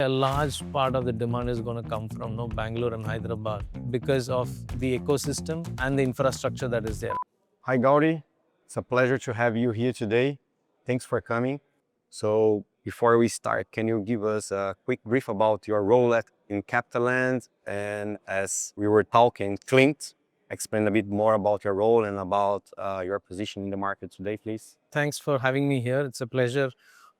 A large part of the demand is going to come from Bangalore and Hyderabad because of the ecosystem and the infrastructure that is there. Hi, Gauri. It's a pleasure to have you here today. Thanks for coming. So before we start, can you give us a quick brief about your role in CapitaLand? And as we were talking, Clint, explain a bit more about your role and about your position in the market today, please. Thanks for having me here. It's a pleasure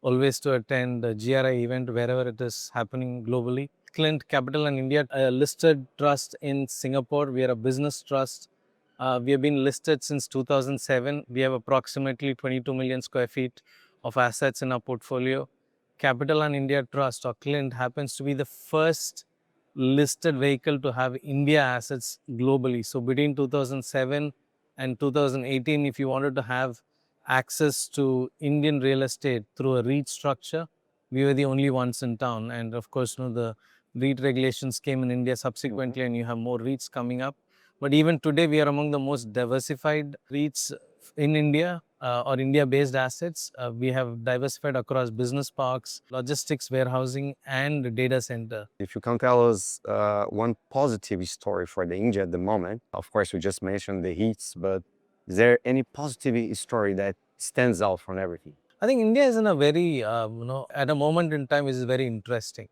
always to attend the GRI event wherever it is happening globally. Clint CapitaLand India, a listed trust in Singapore. We are a business trust. We have been listed since 2007. We have approximately 22 million square feet of assets in our portfolio. CapitaLand India Trust, or Clint, happens to be the first listed vehicle to have India assets globally. So between 2007 and 2018, if you wanted to have access to Indian real estate through a REIT structure, we were the only ones in town. And of course, the REIT regulations came in India subsequently, and you have more REITs coming up. But even today, we are among the most diversified REITs in India or India-based assets. We have diversified across business parks, logistics, warehousing, and data center. If you can tell us one positive story for the India at the moment, of course, we just mentioned the heats, but is there any positive story that stands out from everything? I think India is in a very, at a moment in time is very interesting.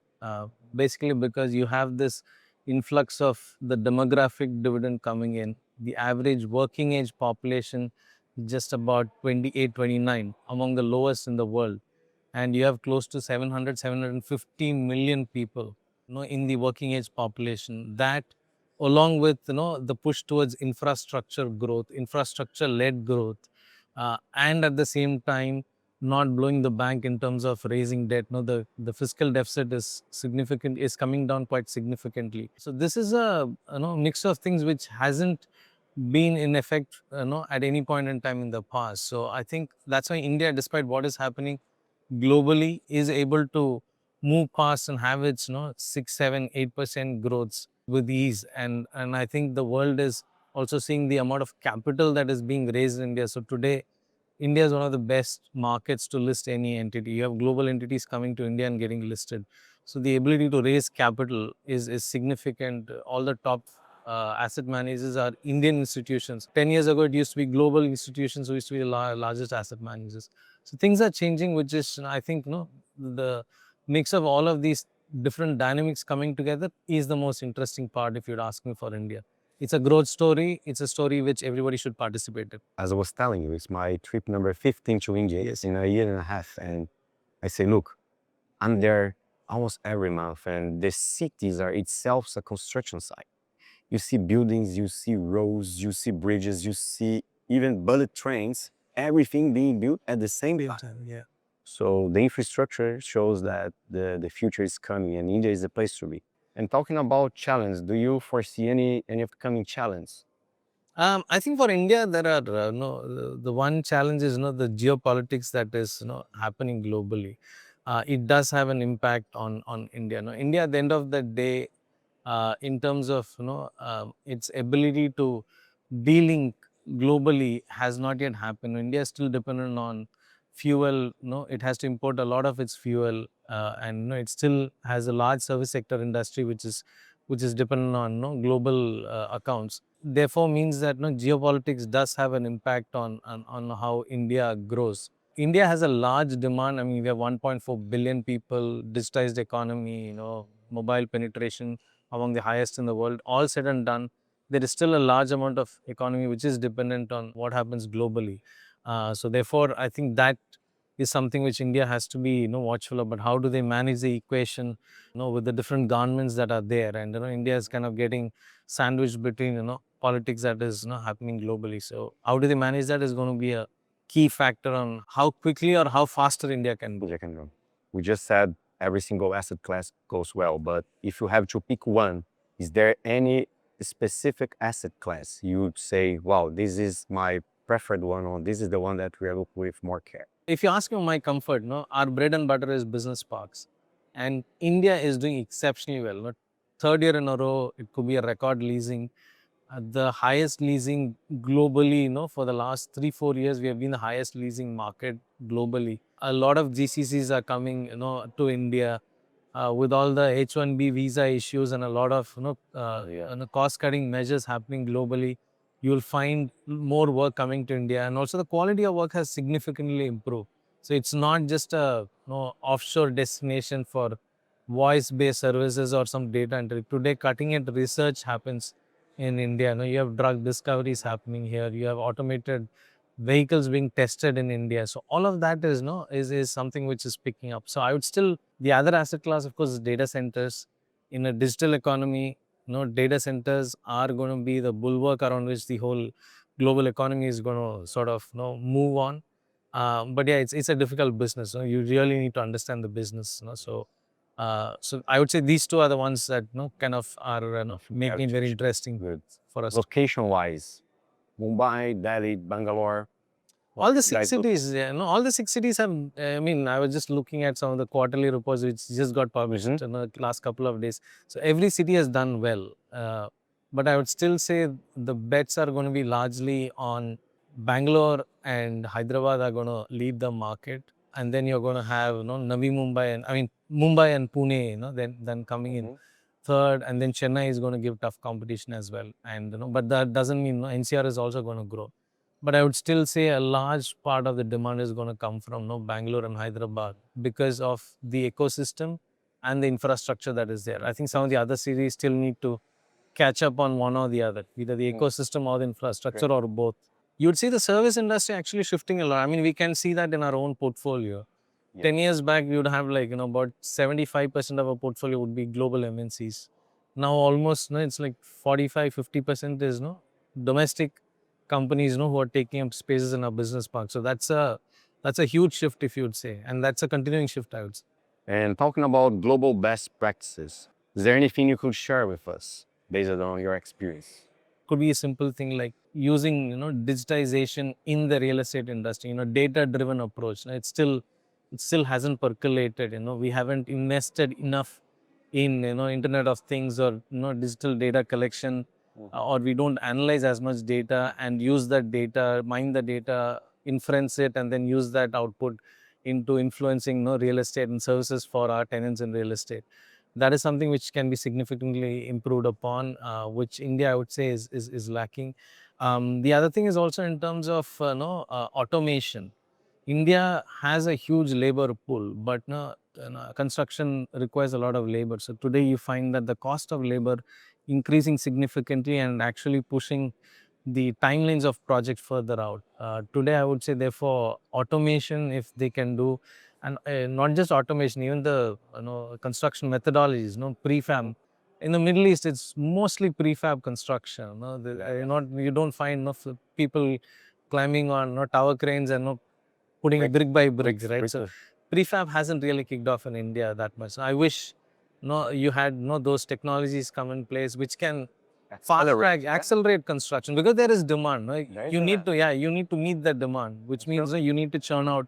Basically because you have this influx of the demographic dividend coming in. The average working age population just about 28, 29, among the lowest in the world. And you have close to 700, 750 million people, in the working age population. That, along with, the push towards infrastructure growth, infrastructure-led growth, and at the same time, not blowing the bank in terms of raising debt. No, the fiscal deficit is significant, is coming down quite significantly. So this is a mix of things which hasn't been in effect at any point in time in the past. So I think that's why India, despite what is happening globally, is able to move past and have its 6, 7, 8% growths with ease. And I think the world is also seeing the amount of capital that is being raised in India. So today, India is one of the best markets to list any entity. You have global entities coming to India and getting listed. So the ability to raise capital is significant. All the top asset managers are Indian institutions. 10 years ago, it used to be global institutions who used to be the largest asset managers. So things are changing, which is, I think, the mix of all of these different dynamics coming together is the most interesting part, if you'd ask me, for India. It's a growth story. It's a story which everybody should participate in. As I was telling you, it's my trip number 15 to India. Yes, in a year and a half. And I say, look, I'm there almost every month, and the cities are itself a construction site. You see buildings, you see roads, you see bridges, you see even bullet trains, everything being built at the same time. Yeah. So the infrastructure shows that the future is coming, and India is the place to be. And talking about challenge, do you foresee any upcoming challenge? I think for India, there are the one challenge is the geopolitics that is happening globally. It does have an impact on India. India, at the end of the day, in terms of its ability to dealing globally has not yet happened. India is still dependent on fuel. It has to import a lot of its fuel, and it still has a large service sector industry which is dependent on global accounts. Therefore, means that geopolitics does have an impact on how India grows. India has a large demand. I mean, we have 1.4 billion people, digitized economy, mobile penetration among the highest in the world. All said and done, there is still a large amount of economy which is dependent on what happens globally. So therefore, I think that is something which India has to be watchful about. How do they manage the equation with the different governments that are there? And India is kind of getting sandwiched between politics that is happening globally. So how do they manage that is going to be a key factor on how quickly or how faster India can go. We just said every single asset class goes well, but if you have to pick one, is there any specific asset class you would say, wow, this is my preferred one, or this is the one that we are looking with more care? If you ask me my comfort, our bread and butter is business parks. And India is doing exceptionally well. Third year in a row, it could be a record leasing. The highest leasing globally, for the last 3-4 years, we have been the highest leasing market globally. A lot of GCCs are coming, to India. with all the H-1B visa issues and a lot of cost-cutting measures happening globally, you will find more work coming to India, and also the quality of work has significantly improved. So it's not just a offshore destination for voice-based services or some data entry. Today, cutting-edge research happens in India. You have drug discoveries happening here. You have automated vehicles being tested in India. So all of that is something which is picking up. So I would still, the other asset class, of course, is data centers. In a digital economy, data centers are going to be the bulwark around which the whole global economy is going to sort of move on. But yeah, it's a difficult business. You really need to understand the business. So I would say these two are the ones that kind of are making it very interesting Good. for us. Location-wise, Mumbai, Delhi, Bangalore. All the you six guys look- cities, all the six cities have, I mean, I was just looking at some of the quarterly reports which just got published in the last couple of days. So every city has done well. But I would still say the bets are going to be largely on Bangalore and Hyderabad are going to lead the market. And then you're going to have, Navi Mumbai and, I mean, Mumbai and Pune, then coming in third. And then Chennai is going to give tough competition as well. And, but that doesn't mean NCR is also going to grow. But I would still say a large part of the demand is going to come from Bangalore and Hyderabad because of the ecosystem and the infrastructure that is there. I think some of the other cities still need to catch up on one or the other, either the ecosystem or the infrastructure or both. You'd see the service industry actually shifting a lot. I mean, we can see that in our own portfolio. 10 years back, we would have like, about 75% of our portfolio would be global MNCs. Now almost, it's like 45-50% is domestic companies who are taking up spaces in our business park. So that's a huge shift, if you would say, and that's a continuing shift, I would say. And talking about global best practices, is there anything you could share with us based on your experience? Could be a simple thing like using digitization in the real estate industry, data driven approach. It still hasn't percolated. We haven't invested enough in Internet of Things or digital data collection, or we don't analyze as much data and use that data, mine the data, inference it, and then use that output into influencing real estate and services for our tenants in real estate. That is something which can be significantly improved upon, which India, I would say, is lacking. The other thing is also in terms of automation. India has a huge labor pool, but construction requires a lot of labor. So today you find that the cost of labor increasing significantly and actually pushing the timelines of projects further out. Today, I would say, therefore, automation, if they can do, and not just automation, even the construction methodologies, prefab. In the Middle East, it's mostly prefab construction. You don't find enough people climbing on tower cranes and putting it brick by brick, right? So prefab hasn't really kicked off in India that much. So I wish you had those technologies come in place which can fast track, accelerate construction, because there is demand. You need to meet that demand, which means you need to churn out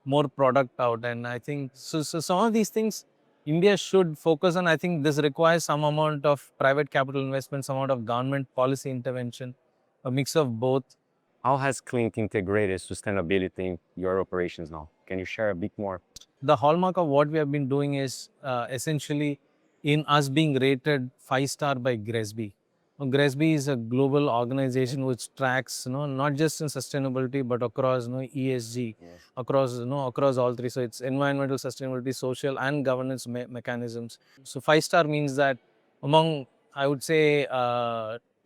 more product out. And I think so some of these things India should focus on. I think this requires some amount of private capital investment, some amount of government policy intervention, a mix of both. How has Clint integrated sustainability in your operations now? Can you share a bit more? The hallmark of what we have been doing is essentially in us being rated 5-star by GRESB. GRESB is a global organization which tracks not just in sustainability but across ESG, across all three. So it's environmental sustainability, social and governance mechanisms. So 5-star means that among, I would say,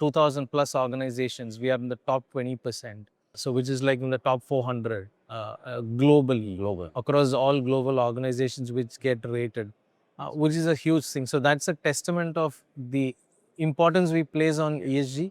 2000 plus organizations, we are in the top 20%. So which is like in the top 400 globally, across all global organizations which get rated, which is a huge thing. So that's a testament of the importance we place on ESG